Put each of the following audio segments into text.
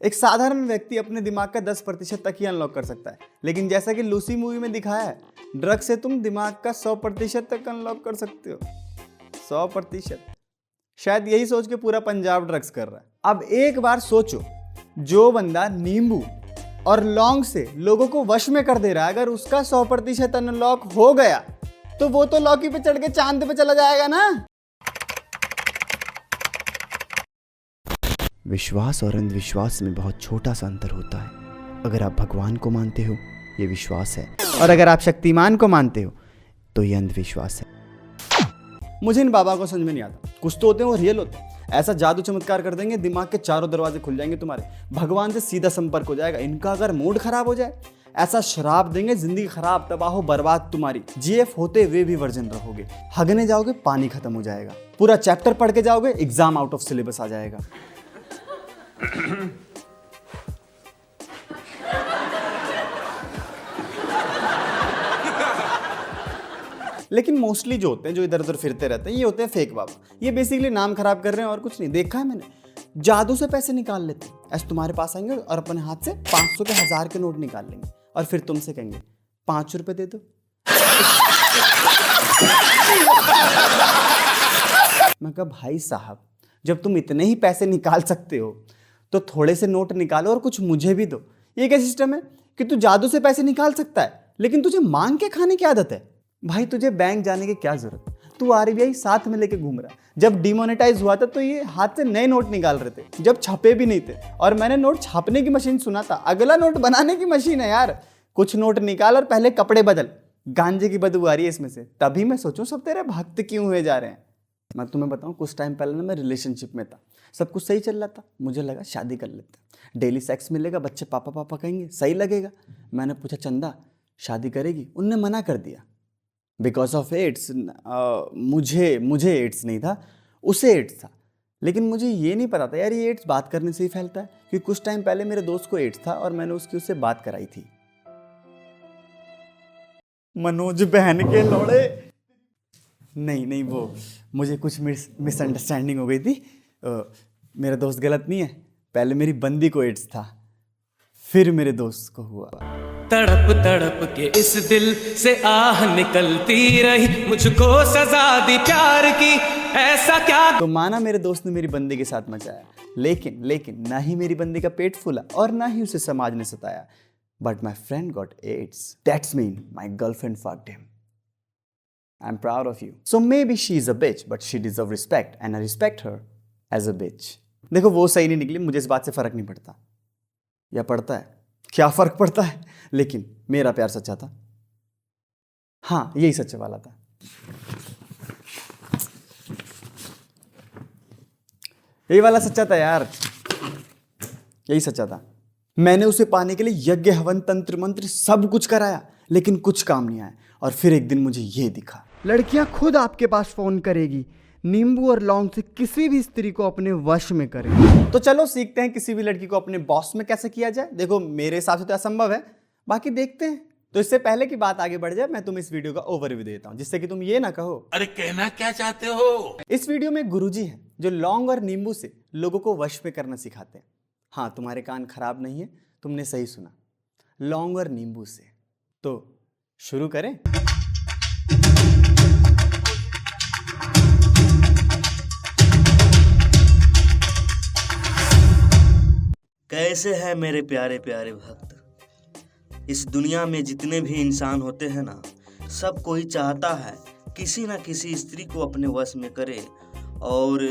एक साधारण व्यक्ति अपने दिमाग का 10% तक ही अनलॉक कर सकता है, लेकिन जैसा कि लूसी मूवी में दिखाया है, ड्रग से तुम दिमाग का 100% तक अनलॉक कर सकते हो। 100%। शायद यही सोच के पूरा पंजाब ड्रग्स कर रहा है। अब एक बार सोचो, जो बंदा नींबू और लौंग से लोगों को वश में कर दे रहा है, अगर उसका 100% अनलॉक हो गया तो वो तो लौकी पे चढ़ के चांद पे चला जाएगा ना। विश्वास और अंधविश्वास में बहुत छोटा सा अंतर होता है। अगर आप भगवान को मानते हो ये विश्वास है, और अगर आप शक्तिमान को मानते हो तो ये अंधविश्वास है। मुझे इन बाबा को समझ में नहीं आता। कुछ तो होते हैं वो रियल होते हैं, ऐसा जादू चमत्कार कर देंगे, दिमाग के चारों दरवाजे खुल जाएंगे, तुम्हारे भगवान से सीधा संपर्क हो जाएगा। इनका अगर मूड खराब हो जाए, ऐसा श्राप देंगे, जिंदगी खराब, तबाह हो, बर्बाद तुम्हारी। जीएफ होते हुए भी वर्जिन रहोगे, हगने जाओगे पानी खत्म हो जाएगा, पूरा चैप्टर पढ़ के जाओगे एग्जाम आउट ऑफ सिलेबस आ जाएगा। लेकिन मोस्टली जो होते हैं, जो इधर उधर फिरते रहते हैं, ये होते हैं फेक बाबा। ये बेसिकली नाम खराब कर रहे हैं और कुछ नहीं। देखा है मैंने, जादू से पैसे निकाल लेते हैं। ऐसे तुम्हारे पास आएंगे और अपने हाथ से 500 के 1000 के नोट निकाल लेंगे और फिर तुमसे कहेंगे 5 रुपए दे दो। मैं कहा भाई साहब, जब तुम इतने ही पैसे निकाल सकते हो तो थोड़े से नोट निकालो और कुछ मुझे भी दो। ये क्या सिस्टम है कि तू जादू से पैसे निकाल सकता है लेकिन तुझे मांग के खाने की आदत है? भाई तुझे बैंक जाने की क्या जरूरत, तू आरबीआई साथ में लेके घूम रहा। जब डिमोनेटाइज हुआ था तो ये हाथ से नए नोट निकाल रहे थे, जब छपे भी नहीं थे। और मैंने नोट छापने की मशीन सुना था, अगला नोट बनाने की मशीन है यार। कुछ नोट निकाल और पहले कपड़े बदल, गांजे की बदबू आ रही है इसमें से। तभी मैं सोचूं सब तेरे भक्त क्यों हुए जा रहे हैं। मैं तुम्हें बताऊं, कुछ टाइम पहले ना मैं रिलेशनशिप में था, सब कुछ सही चल रहा था। मुझे लगा शादी कर लेते, डेली सेक्स मिलेगा, बच्चे पापा पापा कहेंगे, सही लगेगा। मैंने पूछा चंदा शादी करेगी? उनने मना कर दिया बिकॉज ऑफ एड्स। मुझे एड्स नहीं था, उसे एड्स था। लेकिन मुझे ये नहीं पता था यार ये एड्स बात करने से ही फैलता है, क्योंकि कुछ टाइम पहले मेरे दोस्त को एड्स था और मैंने उससे बात कराई थी। मनोज बहन के लौड़े। नहीं वो मुझे कुछ मिसअंडरस्टैंडिंग हो गई थी। मेरा दोस्त गलत नहीं है, पहले मेरी बंदी को एड्स था, फिर मेरे दोस्त को हुआ। तड़प तड़प के इस दिल से आह निकलती रही, मुझको सजा दी प्यार की, ऐसा क्या। तो माना मेरे दोस्त ने मेरी बंदी के साथ मचाया, लेकिन ना ही मेरी बंदी का पेट फूला और ना ही उसे समाज ने सताया। But my friend got AIDS, that's mean my girlfriend fucked him. I'm proud of you. So maybe she is a bitch, but she deserves respect and I respect her as a bitch. देखो वो सही नहीं निकली, मुझे इस बात से फर्क नहीं पड़ता, या पड़ता है? क्या फर्क पड़ता है? लेकिन मेरा प्यार सच्चा था। हाँ, यही सच्चे वाला था। यही वाला सच्चा था यार, यही सच्चा था। मैंने उसे पाने के लिए यज्ञ हवन तंत्र मंत्र सब कुछ कराया, लेकिन कुछ काम नहीं आया। और फिर एक दिन मुझे ये दिखा, लड़कियां खुद आपके पास फोन करेगी, नींबू और लौंग से किसी भी स्त्री को अपने वश में करें। तो चलो सीखते हैं किसी भी लड़की को अपने बॉस में कैसे किया जाए। देखो मेरे हिसाब से तो असंभव है, बाकी देखते हैं। तो इससे पहले की बात आगे बढ़ जाए, मैं तुम्हें इस वीडियो का ओवरव्यू देता हूं, जिससे कि तुम ये ना कहो अरे कहना क्या चाहते हो। इस वीडियो में गुरुजी है जो लौंग और नींबू से लोगों को वश में करना सिखाते हैं। हाँ, तुम्हारे कान खराब नहीं है, तुमने सही सुना, लौंग और नींबू से। तो शुरू करें। कैसे है मेरे प्यारे प्यारे भक्त। इस दुनिया में जितने भी इंसान होते हैं ना, सब कोई चाहता है किसी ना किसी स्त्री को अपने वश में करे और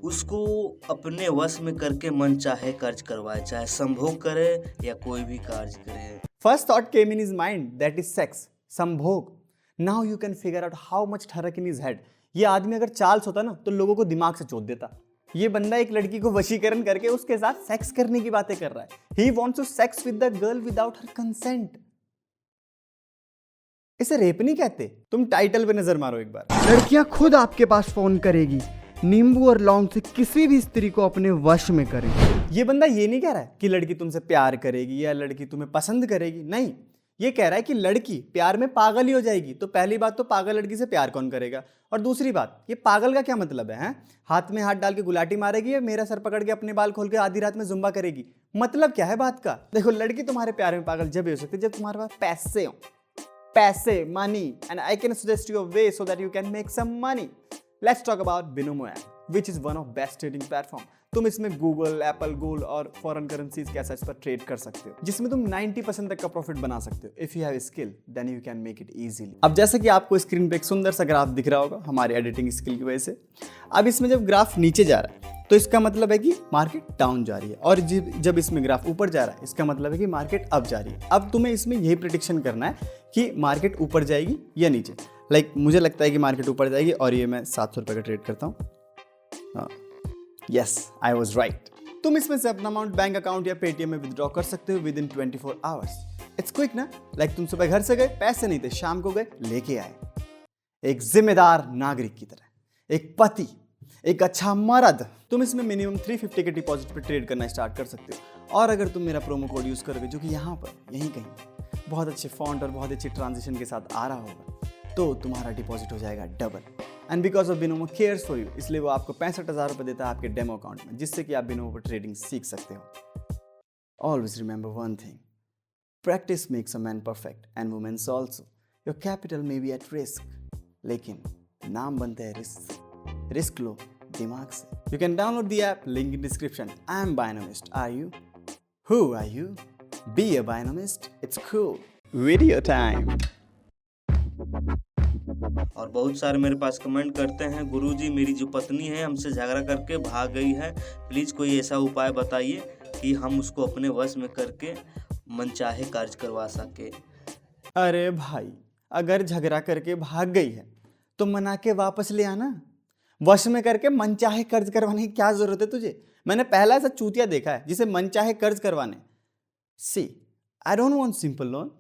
उसको अपने वश में करके मन चाहे कार्य करवाए, चाहे संभोग करे या कोई भी कार्य करे। First thought came in his mind, that is sex, संभोग। Now you can figure out how much ठरक in his head। ये आदमी अगर चार्ल्स होता ना तो लोगों को दिमाग से चोट देता। ये बंदा एक लड़की को वशीकरण करके उसके साथ सेक्स करने की बातें कर रहा है। He wants to sex with the girl without her consent। इसे रेप नहीं कहते। तुम टाइटल पे नजर मारो एक बार। लड़कियां खुद आपके पास फोन करेगी, नींबू और लौंग से किसी भी स्त्री को अपने वश में करें। ये बंदा ये नहीं कह रहा है कि लड़की तुमसे प्यार करेगी या लड़की तुम्हें पसंद करेगी, नहीं। ये कह रहा है कि लड़की प्यार में पागल ही हो जाएगी। तो पहली बात तो पागल लड़की से प्यार कौन करेगा, और दूसरी बात ये पागल का क्या मतलब है, हैं? हाथ में हाथ डाल के गुलाटी मारेगी या मेरा सर पकड़ के अपने बाल खोल के आधी रात में जुम्बा करेगी, मतलब क्या है बात का। देखो लड़की तुम्हारे प्यार में पागल जब ही हो सकती है जब तुम्हारे पास पैसे हो, पैसे, money, and I can suggest you a way so that you can make some money. Let's talk about Binomo app which is one of best trading platform. तुम इसमें गूगल, एप्पल, गोल्ड और फॉरेन करेंसीज के assets पर trade कर सकते हो, जिसमें तुम 90% तक का प्रॉफिट बना सकते हो। If you have skill then you can make it easily. अब जैसे कि आपको स्क्रीन पे एक सुंदर सा ग्राफ दिख रहा होगा हमारी एडिटिंग स्किल की वजह से। अब इसमें जब ग्राफ नीचे जा रहा है तो इसका मतलब है कि मार्केट डाउन जा रही है, और जब इसमें ग्राफ ऊपर जा रहा है इसका मतलब है कि मार्केट अप जा रही है। अब तुम्हें इसमें यही प्रेडिक्शन करना है कि मार्केट ऊपर जाएगी या नीचे। मुझे लगता है कि मार्केट ऊपर जाएगी, और ये मैं 700 रुपये का ट्रेड करता हूँ। Yes, I was right. तुम इसमें से अपना अमाउंट बैंक अकाउंट या पेटीएम में विदड्रॉ कर सकते हो with in 24 hours. It's quick ना। तुम सुबह घर से गए, पैसे नहीं थे, शाम को गए लेके आए। एक जिम्मेदार नागरिक की तरह, एक पति, एक अच्छा मर्द। तुम इसमें मिनिमम 350 के डिपॉजिट पे ट्रेड करना स्टार्ट कर सकते हो, और अगर तुम मेरा प्रोमो कोड यूज करोगे जो कि यहाँ पर यहीं कहीं बहुत अच्छे फॉन्ट और बहुत अच्छी ट्रांजिशन के साथ आ रहा होगा, तो तुम्हारा डिपॉजिट हो जाएगा double. And because of Binomo cares for you, इसलिए वो आपको 65,000 रुपये देता है आपके डेमो अकाउंट में, जिससे कि आप बिनोमो पर ट्रेडिंग सीख सकते हो। Always remember one thing, practice makes a man perfect and womens also. Your capital may be at risk, लेकिन नाम बनता है रिस्क। रिस्क लो दिमाग से। You can download the app, link in description. I am binomist, are you? Who are you? Be a binomist, it's cool. Video time. और बहुत सारे मेरे पास कमेंट करते हैं, गुरुजी मेरी जो पत्नी है हमसे झगड़ा करके भाग गई है, प्लीज़ कोई ऐसा उपाय बताइए कि हम उसको अपने वश में करके मनचाहे कार्य करवा सके। अरे भाई, अगर झगड़ा करके भाग गई है तो मना के वापस ले आना। वश में करके मनचाहे कर्ज करवाने की क्या जरूरत है तुझे? मैंने पहला ऐसा चूतिया देखा है जिसे मनचाहे कर्ज करवाने। See, I don't want simple loan,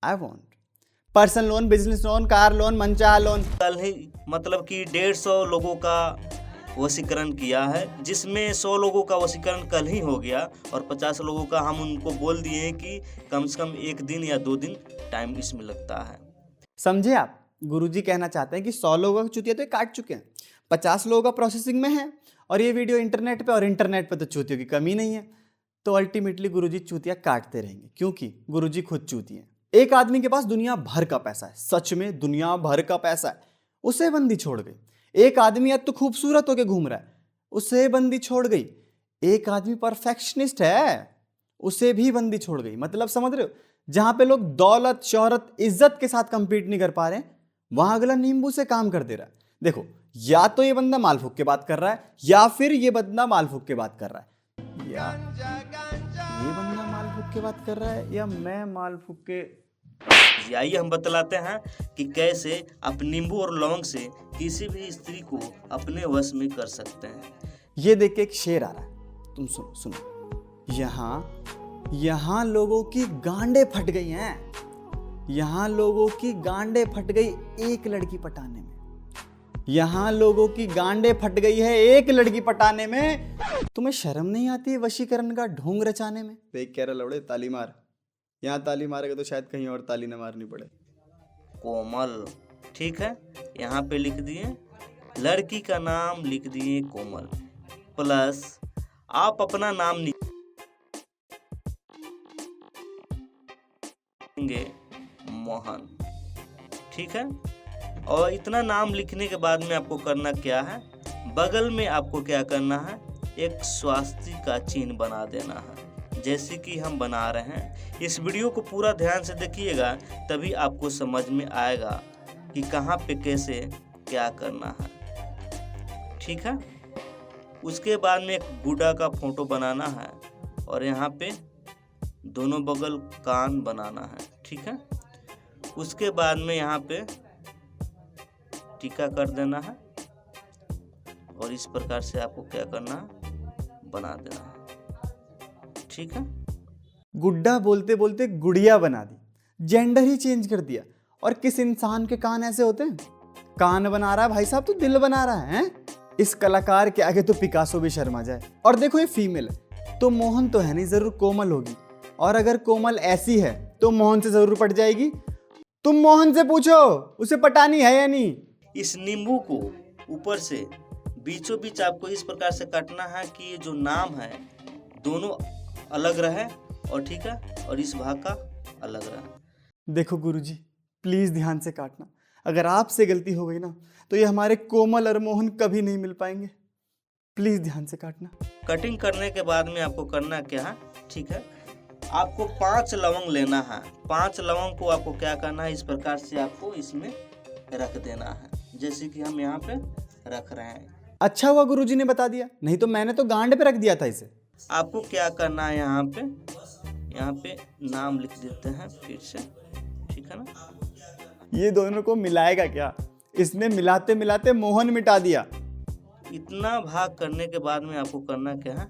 I want personal loan, business loan, car loan, मनचाहा लोन। कल ही मतलब कि 150 लोगों का वशीकरण किया है, जिसमें 100 लोगों का वशीकरण कल ही हो गया, और 50 लोगों का हम उनको बोल दिए हैं कि कम से कम 1 दिन या 2 दिन टाइम इसमें लगता है। समझे आप? गुरुजी कहना चाहते हैं कि 100 लोगों का चूतिया तो ये काट चुके हैं, 50 लोगों का प्रोसेसिंग में है, और ये वीडियो इंटरनेट पे, और इंटरनेट पे तो चूतियों की कमी नहीं है। तो अल्टीमेटली गुरुजी चूतिया काटते रहेंगे, क्योंकि गुरुजी खुद चूती हैं। एक आदमी के पास दुनिया भर का पैसा है, सच में दुनिया भर का पैसा है, उसे बंदी छोड़ गई। एक आदमी आज तो खूबसूरत होके घूम रहा है, उसे बंदी छोड़ गई। एक आदमी परफेक्शनिस्ट है, उसे भी बंदी छोड़ गई। मतलब समझ रहे हो? जहां पे लोग दौलत, शोहरत, इज्जत के साथ कंपीट नहीं कर पा रहे, वहां अगला नींबू से काम कर दे रहा है। देखो, या तो ये बंदा माल फूक के बात कर रहा है, या फिर ये बंदा माल फूक के बात कर रहा है, या ये बंदा माल फूक के बात कर रहा है, या मैं माल फूक के। आइए हम बतलाते हैं कि कैसे आप नींबू और लौंग से किसी भी स्त्री को अपने वश में कर सकते हैं। ये देख के एक शेर आ रहा है, तुम सुनो सुनो। यहाँ लोगों की गांडें फट गई हैं, यहाँ लोगों की गांडें फट गई एक लड़की पटाने में। यहाँ लोगों की गांडें फट गई है एक लड़की पटाने में। तुम्हें शर्म नहीं आती वशीकरण का ढोंग रचाने में? देख कह रहा लौड़े, ताली मार। यहाँ ताली मारेगा तो शायद कहीं और ताली न मारनी पड़े। कोमल, ठीक है, यहाँ पे लिख दिए, लड़की का नाम लिख दिए कोमल, प्लस आप अपना नाम लिखेंगे मोहन, ठीक है। और इतना नाम लिखने के बाद में आपको करना क्या है, बगल में आपको क्या करना है, एक स्वास्तिक का चिन्ह बना देना है, जैसे कि हम बना रहे हैं। इस वीडियो को पूरा ध्यान से देखिएगा, तभी आपको समझ में आएगा कि कहाँ पे कैसे क्या करना है, ठीक है। उसके बाद में एक गुड्डा का फोटो बनाना है, और यहाँ पे दोनों बगल कान बनाना है, ठीक है। उसके बाद में यहाँ पे टीका कर देना है, और इस प्रकार से आपको क्या करना है, बना देना है, ठीक है। गुड्डा बोलते बोलते गुड़िया बना दी, जेंडर ही चेंज कर दिया। और किस इंसान के कान ऐसे होते हैं? कान बना रहा है भाई साहब तो दिल बना रहा है। इस कलाकार के आगे तो पिकासो भी शर्मा जाए। और देखो ये फीमेल है तो मोहन तो है नहीं, जरूर कोमल होगी। और अगर कोमल ऐसी है तो मोहन से जरूर पट जाएगी। तुम मोहन से पूछो उसे पटानी है या नहीं। इस नींबू को ऊपर से बीचों बीच आपको इस प्रकार से काटना है कि ये जो नाम है दोनों अलग रहे, और ठीक है, और इस भाग का अलग रहे। देखो गुरुजी, प्लीज ध्यान से काटना। अगर आपसे गलती हो गई ना तो ये हमारे कोमल और मोहन कभी नहीं मिल पाएंगे। प्लीज ध्यान से काटना। कटिंग करने के बाद में आपको करना क्या है, ठीक है, आपको 5 लवंग लेना है। 5 लवंग को आपको क्या करना है, इस प्रकार से आपको इसमें रख देना है, जैसे कि हम यहाँ पे रख रहे हैं। अच्छा हुआ गुरुजी ने बता दिया, नहीं तो मैंने तो गांड पे रख दिया था इसे। आपको क्या करना है, यहाँ पे नाम लिख देते हैं फिर से, ठीक है ना। ये दोनों को मिलाएगा क्या? इसने मिलाते मिलाते मोहन मिटा दिया। इतना भाग करने के बाद में आपको करना क्या है,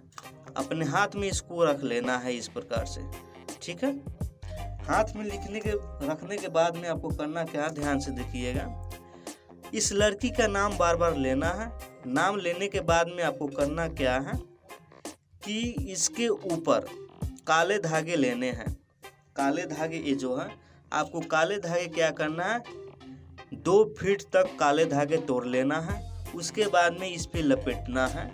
अपने हाथ में इसको रख लेना है इस प्रकार से, ठीक है। हाथ में रखने के बाद में आपको करना क्या है, ध्यान से देखिएगा। इस लड़की का नाम बार बार लेना है। नाम लेने के बाद में आपको करना क्या है कि इसके ऊपर काले धागे लेने हैं। काले धागे ये जो है, आपको काले धागे क्या करना है, 2 फीट तक काले धागे तोड़ लेना है। उसके बाद में इस पे लपेटना है,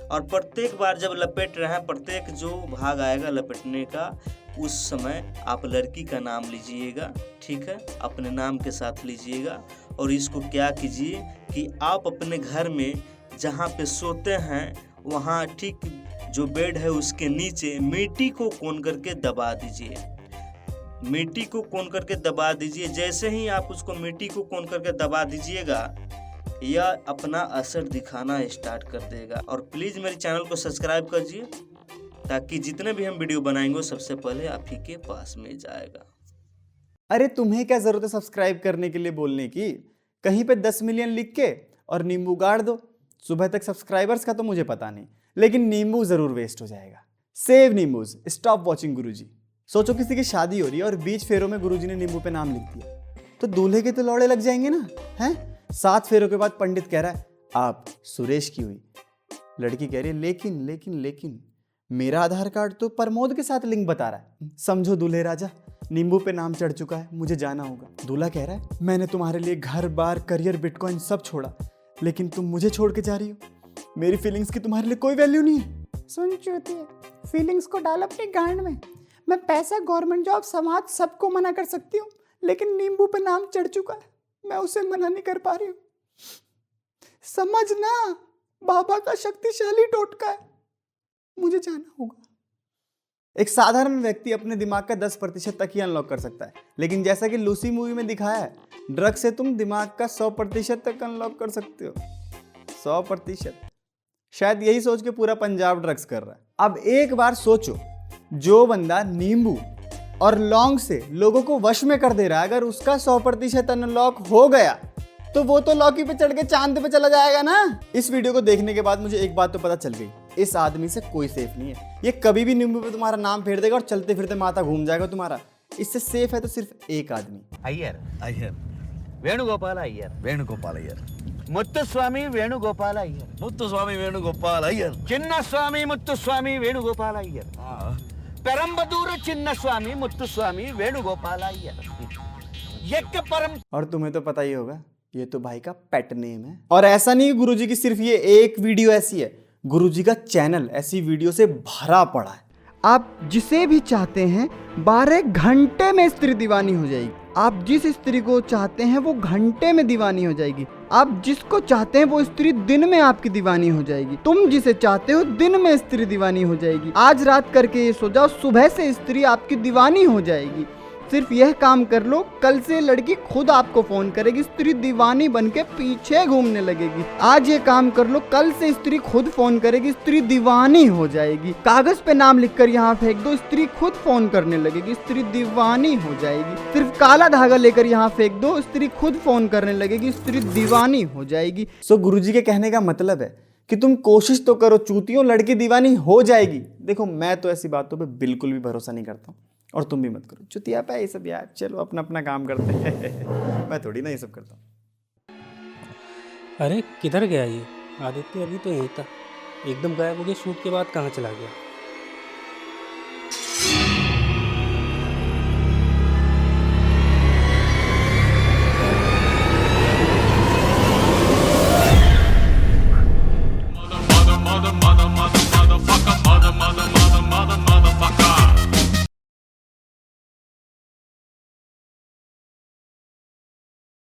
और प्रत्येक बार जब लपेट रहे हैं, प्रत्येक जो भाग आएगा लपेटने का, उस समय आप लड़की का नाम लीजिएगा, ठीक है, अपने नाम के साथ लीजिएगा। और इसको क्या कीजिए कि आप अपने घर में जहाँ पे सोते हैं वहाँ ठीक जो बेड है उसके नीचे मिट्टी को कोन करके दबा दीजिए। मिट्टी को कोन करके दबा दीजिए। जैसे ही आप उसको मिट्टी को कोन करके दबा दीजिएगा, यह अपना असर दिखाना स्टार्ट कर देगा। और प्लीज़ मेरे चैनल को सब्सक्राइब कीजिए, ताकि जितने भी हम वीडियो बनाएंगे सबसे पहले आप ही के पास में जाएगा। अरे तुम्हें क्या जरूरत है सब्सक्राइब करने के लिए बोलने की? कहीं पे 10 मिलियन लिख के और नींबू गाड़ दो। सुबह तक सब्सक्राइबर्स का तो मुझे पता नहीं, लेकिन नींबू जरूर वेस्ट हो जाएगा। सेव नींबूज, स्टॉप वॉचिंग गुरुजी। सोचो किसी की शादी हो रही है और बीच फेरों में गुरुजी ने नींबू पे नाम लिख दिया, तो दूल्हे के तो लौड़े लग जाएंगे ना, हैं? 7 फेरों के बाद पंडित कह रहा है आप सुरेश की हुई। लड़की कह रही है लेकिन मेरा आधार कार्ड तो प्रमोद के साथ लिंक बता रहा है। समझो दूल्हे राजा, नींबू पे नाम चढ़ चुका है, मुझे जाना होगा। दूल्हा कह रहा है मैंने तुम्हारे लिए घर बार करियर बिटकॉइन सब छोड़ा, लेकिन तुम मुझे छोड़ के जा रही हो। मेरी फीलिंग्स की तुम्हारे लिए कोई वैल्यू नहीं है। सुन चूती है, फीलिंग्स को डाल अपने गांड में। मैं पैसा, गवर्नमेंट जॉब, समाज सबको मना कर सकती हूँ, लेकिन नींबू पे नाम चढ़ चुका है, मैं उसे मना नहीं कर पा रही हूँ। समझना, बाबा का शक्तिशाली टोटका है, मुझे जाना होगा। एक साधारण व्यक्ति अपने दिमाग का 10% तक ही अनलॉक कर सकता है, लेकिन जैसा कि लूसी मूवी में दिखाया है, ड्रग से तुम दिमाग का 100% तक अनलॉक कर सकते हो। 100%। शायद यही सोच के पूरा पंजाब ड्रग्स कर रहा है। अब एक बार सोचो, जो बंदा नींबू और लौंग से लोगों को वश में कर दे रहा है, अगर उसका 100% अनलॉक हो गया तो वो तो लौकी पे चढ़ के चांद पे चला जाएगा ना। इस वीडियो को देखने के बाद मुझे एक बात तो पता चल गई, इस आदमी से कोई सेफ नहीं है। ये कभी भी नींबू पे तुम्हारा नाम फेर देगा और चलते फिरते माथा घूम जाएगा तुम्हारा। इससे सेफ है तो सिर्फ एक आदमी, अय्यर वेणुगोपाल अय्यर मुत्तुस्वामी वेणुगोपाल अय्यर चिन्नस्वामी मुत्तुस्वामी वेणुगोपाल अय्यर पेरंबदूर चिन्नस्वामी मुत्तुस्वामी वेणुगोपाल अय्यर परम। और तुम्हें तो पता ही होगा, ये तो भाई का पेट नेम है। और ऐसा नहीं गुरुजी की सिर्फ ये एक वीडियो ऐसी है, गुरुजी का चैनल ऐसी वीडियो से भरा पड़ा है। आप जिसे भी चाहते हैं 12 घंटे में स्त्री दीवानी हो जाएगी। आप जिस स्त्री को चाहते हैं वो घंटे में दीवानी हो जाएगी। आप जिसको चाहते हैं वो स्त्री दिन में आपकी दीवानी हो जाएगी। तुम जिसे चाहते हो दिन में स्त्री दीवानी हो जाएगी। आज रात करके ये सो जाओ, सुबह से स्त्री आपकी दीवानी हो जाएगी। सिर्फ यह काम कर लो, कल से लड़की खुद आपको फोन करेगी, स्त्री दीवानी बन के पीछे घूमने लगेगी। आज ये काम कर लो, कल से स्त्री खुद फोन करेगी, स्त्री दीवानी हो जाएगी। कागज पे नाम लिखकर यहाँ फेंक दो, स्त्री खुद फोन करने लगेगी, स्त्री दीवानी हो जाएगी। सिर्फ काला धागा लेकर यहाँ फेंक दो, स्त्री खुद फोन करने लगेगी, स्त्री दीवानी हो जाएगी। सो गुरुजी के कहने का मतलब है कि तुम कोशिश तो करो चूतियों, लड़की दीवानी हो जाएगी। देखो मैं तो ऐसी बातों पे बिल्कुल भी भरोसा नहीं करता हूँ, और तुम भी मत करो। चुतिया पे ये सब यार, चलो अपना अपना काम करते हैं। मैं थोड़ी ना ये सब करता हूँ। अरे किधर गया ये आदित्य? अभी तो यहीं था, एकदम गायब हो गया। शूट के बाद कहाँ चला गया?